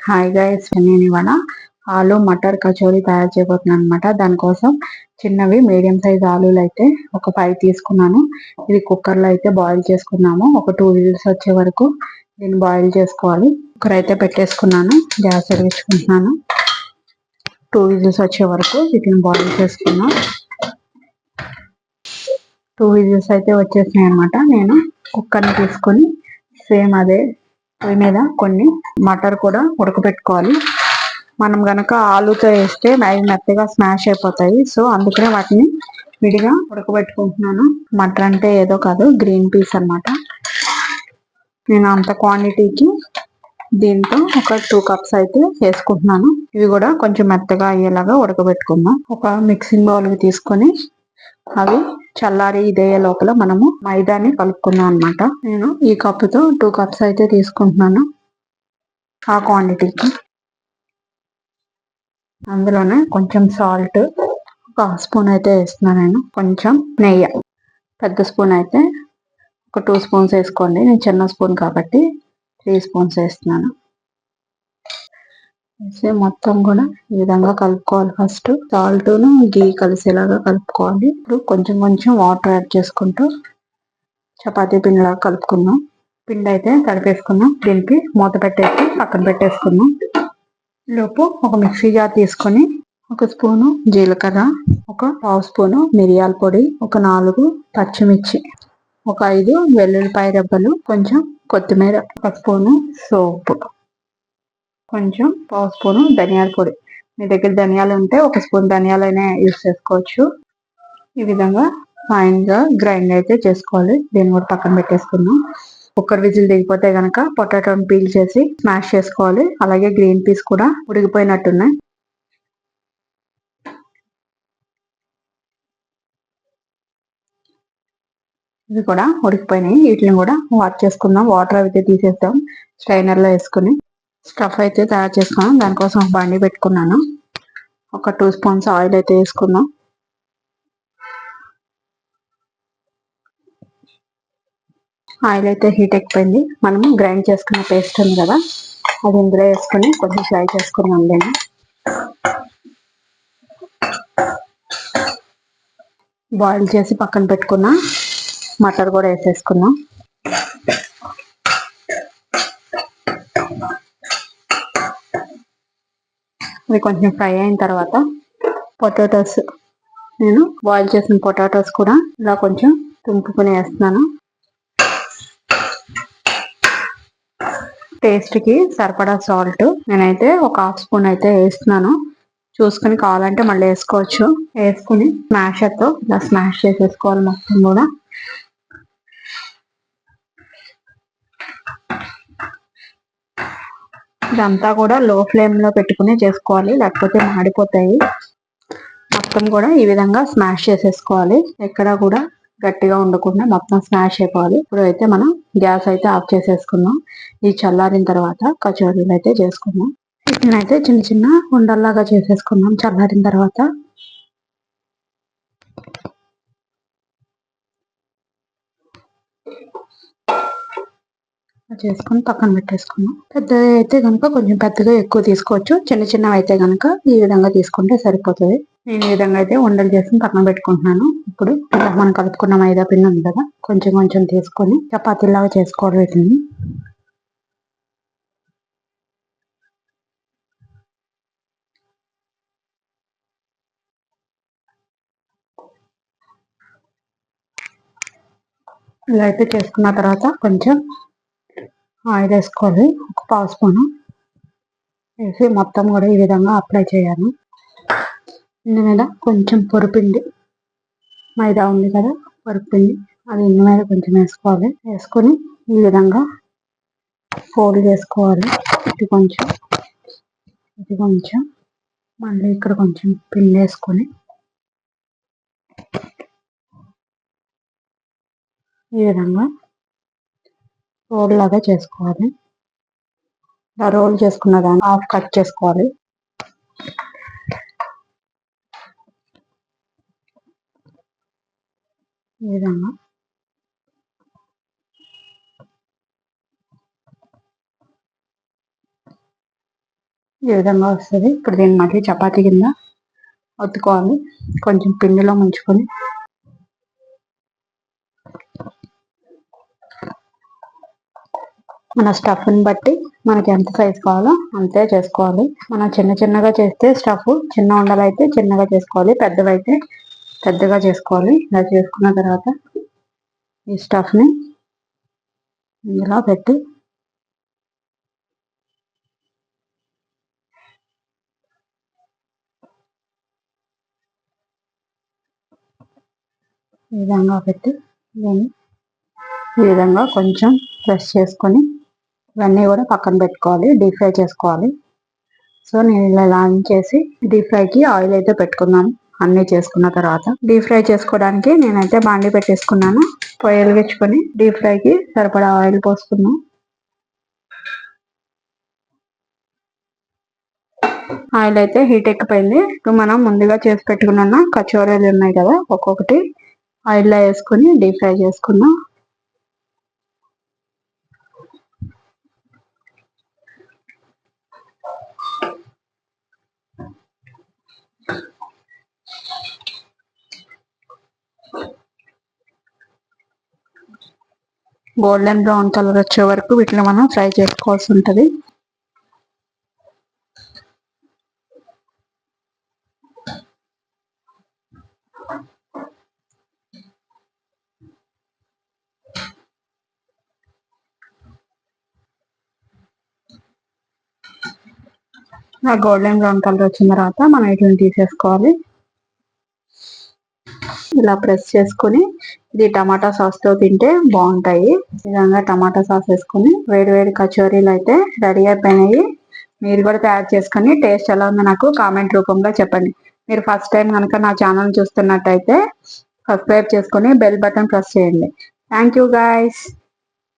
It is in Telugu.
హాయ్ గైస్, నేను ఇవాళ ఆలు మటర్ కచోరీ తయారు చేయబోతున్నాను అనమాట. దానికోసం చిన్నవి మీడియం సైజ్ ఆలులు అయితే ఒక 5 తీసుకున్నాను. ఇది కుక్కర్ లో అయితే బాయిల్ చేసుకున్నాము. ఒక 2 విజిల్స్ వచ్చే వరకు దీన్ని బాయిల్ చేసుకోవాలి. కుక్కర్ అయితే పెట్టేసుకున్నాను, గ్యాస్ వెలిగించుకుంటున్నాను. 2 విజిల్స్ వచ్చే వరకు వీటిని బాయిల్ చేసుకున్నాం. 2 విజిల్స్ అయితే వచ్చేసినాయి అనమాట. నేను కుక్కర్ని తీసుకొని సేమ్ అదే పొయ్యి మీద కొన్ని మటర్ కూడా ఉడకబెట్టుకోవాలి. మనం గనక ఆలుతో వేస్తే అవి మెత్తగా స్మాష్ అయిపోతాయి. సో అందుకనే వాటిని విడిగా ఉడకబెట్టుకుంటున్నాను. మటర్ అంటే ఏదో కాదు, గ్రీన్ పీస్ అన్నమాట. నేను అంత క్వాంటిటీకి దీంతో ఒక 2 కప్స్ అయితే వేసుకుంటున్నాను. ఇవి కూడా కొంచెం మెత్తగా అయ్యేలాగా ఉడకబెట్టుకుందాం. ఒక మిక్సింగ్ బౌల్ తీసుకొని అవి చల్లారి ఇదే లోపల మనము మైదాని కలుపుకుందాం అనమాట. నేను ఈ కప్పుతో 2 కప్స్ అయితే తీసుకుంటున్నాను. ఆ క్వాంటిటీకి అందులోనే కొంచెం సాల్ట్, ఒక హాఫ్ స్పూన్ అయితే వేస్తున్నాను. నేను కొంచెం నెయ్యి, పెద్ద స్పూన్ అయితే ఒక 2 స్పూన్స్ వేసుకోండి. నేను చిన్న స్పూన్ కాబట్టి 3 స్పూన్స్ వేస్తున్నాను. మొత్తం కూడా ఈ విధంగా కలుపుకోవాలి. ఫస్ట్ సాల్ట్ ను గీ కలిసేలాగా కలుపుకోవాలి. ఇప్పుడు కొంచెం కొంచెం వాటర్ యాడ్ చేసుకుంటూ చపాతీ పిండిలాగా కలుపుకుందాం. పిండి అయితే కలిపేసుకుందాం. దీనికి మూత పెట్టేసి పక్కన పెట్టేసుకుందాం. లోపు ఒక మిక్సీ జార్ తీసుకొని ఒక స్పూను జీలకర్ర, ఒక పావు స్పూను మిరియాల పొడి, ఒక 4 పచ్చిమిర్చి, ఒక 5 వెల్లుల్లిపాయ రెబ్బలు, కొంచెం కొత్తిమీర, ఒక స్పూను సోపు, కొంచెం పావు స్పూను ధనియాల పొడి. మీ దగ్గర ధనియాలు ఉంటే ఒక స్పూన్ ధనియాలైనా యూజ్ చేసుకోవచ్చు. ఈ విధంగా ఫైన్ గా గ్రైండ్ అయితే చేసుకోవాలి. దీన్ని కూడా పక్కన పెట్టేసుకుందాం. కుక్కర్ విజిల్ దిగిపోతే గనక పొటాటోని పీల్ చేసి స్మాష్ చేసుకోవాలి. అలాగే గ్రీన్ పీస్ కూడా ఉడికిపోయినట్టున్నాయి. ఇవి కూడా ఉడికిపోయినాయి. వీటిని కూడా వాష్ చేసుకుందాం. వాటర్ అయితే తీసేద్దాం. స్ట్రైనర్ లో వేసుకుని స్టఫ్ అయితే తయారు చేసుకున్నాం. దానికోసం ఒక బండి పెట్టుకున్నాను. ఒక 2 స్పూన్స్ ఆయిల్ అయితే వేసుకుందాం. ఆయిల్ అయితే హీట్ ఎక్కిపోయింది. మనం గ్రైండ్ చేసుకున్న పేస్ట్ ఉంది కదా, అది ఇందులో వేసుకొని కొంచెం ఫ్రై చేసుకున్నాం. దీన్ని బాయిల్ చేసి పక్కన పెట్టుకున్న మటర్ కూడా వేసేసుకున్నాం. అది కొంచెం ఫ్రై అయిన తర్వాత పొటాటోస్, నేను బాయిల్ చేసిన పొటాటోస్ కూడా ఇలా కొంచెం తుంపుకొని వేస్తున్నాను. టేస్ట్ కి సరిపడా సాల్ట్ నేనైతే ఒక హాఫ్ స్పూన్ అయితే వేస్తున్నాను. చూసుకుని కావాలంటే మళ్ళీ వేసుకోవచ్చు. వేసుకుని స్మాషర్ తో ఇలా స్మాష్ చేసేసుకోవాలి మొత్తం కూడా. ఇదంతా కూడా లో ఫ్లేమ్ లో పెట్టుకుని చేసుకోవాలి, లేకపోతే మాడిపోతాయి. మొత్తం కూడా ఈ విధంగా స్మాష్ చేసేసుకోవాలి. ఎక్కడా కూడా గట్టిగా ఉండకుండా మొత్తం స్మాష్ అయిపోవాలి. ఇప్పుడు అయితే మనం గ్యాస్ అయితే ఆఫ్ చేసేసుకుందాం. ఇది చల్లారిన తర్వాత కచోరీలు అయితే చేసుకుందాం. వీటినైతే చిన్న చిన్న ఉండల్లాగా చేసేసుకుందాం చల్లారిన తర్వాత. చేసుకుని పక్కన పెట్టేసుకున్నాం. పెద్దవి అయితే కనుక కొంచెం పెద్దగా ఎక్కువ తీసుకోవచ్చు. చిన్న చిన్నవి అయితే కనుక ఈ విధంగా తీసుకుంటే సరిపోతుంది. నేను ఈ విధంగా అయితే ఉండలు చేసుకుని పక్కన పెట్టుకుంటున్నాను. ఇప్పుడు ఇలా మనం కలుపుకున్న మైదా పిండి ఉంది కదా, కొంచెం కొంచెం తీసుకొని చపాతీలాగా చేసుకోవాలి. వీటిని ఇలా అయితే చేసుకున్న తర్వాత కొంచెం ఆయిల్ వేసుకోవాలి. ఒక పావు స్పూను వేసి మొత్తం కూడా ఈ విధంగా అప్లై చేయాలి. ఇందు మీద కొంచెం పొరిపిండి, మైదా ఉంది కదా పొరిపిండి, అది ఇందు మీద కొంచెం వేసుకోవాలి. వేసుకొని ఈ విధంగా ఫోల్డ్ చేసుకోవాలి. ఇది కొంచెం, ఇది కొంచెం, మళ్ళీ ఇక్కడ కొంచెం పిండి వేసుకొని ఈ విధంగా రోల్ లాగా చేసుకోవాలి. ఇలా రోల్ చేసుకున్న దాన్ని హాఫ్ కట్ చేసుకోవాలి. ఈ విధంగా ఈ విధంగా వస్తుంది. ఇప్పుడు దీన్ని మళ్ళీ చపాతీ కింద ఒత్తుకోవాలి. కొంచెం పిండిలో ముంచుకొని మన స్టఫ్ని బట్టి మనకి ఎంత సైజు కావాలో అంతే చేసుకోవాలి. మనం చిన్న చిన్నగా చేస్తే స్టఫ్ చిన్న ఉండలైతే చిన్నగా చేసుకోవాలి, పెద్దవైతే పెద్దగా చేసుకోవాలి. ఇలా చేసుకున్న తర్వాత ఈ స్టఫ్ని ఇందులో పెట్టి ఈ విధంగా పెట్టి దీన్ని ఈ విధంగా కొంచెం ప్రెస్ చేసుకొని ఇవన్నీ కూడా పక్కన పెట్టుకోవాలి. డీప్ ఫ్రై చేసుకోవాలి. సో నేను ఇలా లాంచ్ చేసి డీప్ ఫ్రైకి ఆయిల్ అయితే పెట్టుకున్నాను. అన్నీ చేసుకున్న తర్వాత డీప్ ఫ్రై చేసుకోవడానికి నేనైతే బాండి పెట్టేసుకున్నాను. పొయ్యి వెలిగించుకొని డీప్ ఫ్రైకి సరిపడా ఆయిల్ పోసుకున్నాం. ఆయిల్ అయితే హీట్ ఎక్కిపోయింది. ఇప్పుడు మనం ముందుగా చేసి పెట్టుకున్న కచోరీలు ఉన్నాయి కదా, ఒక్కొక్కటి ఆయిల్లో వేసుకొని డీప్ ఫ్రై చేసుకున్నాం. గోల్డెన్ బ్రౌన్ కలర్ వచ్చే వరకు వీటిని మనం ఫ్రై చేసుకోవాల్సి ఉంటుంది. ఆ గోల్డెన్ బ్రౌన్ కలర్ వచ్చిన తర్వాత మనం వీటిని తీసేసుకోవాలి. ఇలా ప్రెస్ చేసుకొని ఇది టమాటా సాస్ తో తింటే బాగుంటాయి. ఈ విధంగా టమాటా సాస్ వేసుకొని వేడి వేడి కచోరీలు అయితే రెడీ అయిపోయినాయి. మీరు కూడా తయారు చేసుకొని టేస్ట్ ఎలా ఉందో నాకు కామెంట్ రూపంలో చెప్పండి. మీరు ఫస్ట్ టైం కనుక నా ఛానల్ చూస్తున్నట్టయితే సబ్స్క్రైబ్ చేసుకొని బెల్ బటన్ ప్రెస్ చేయండి. Thank you guys.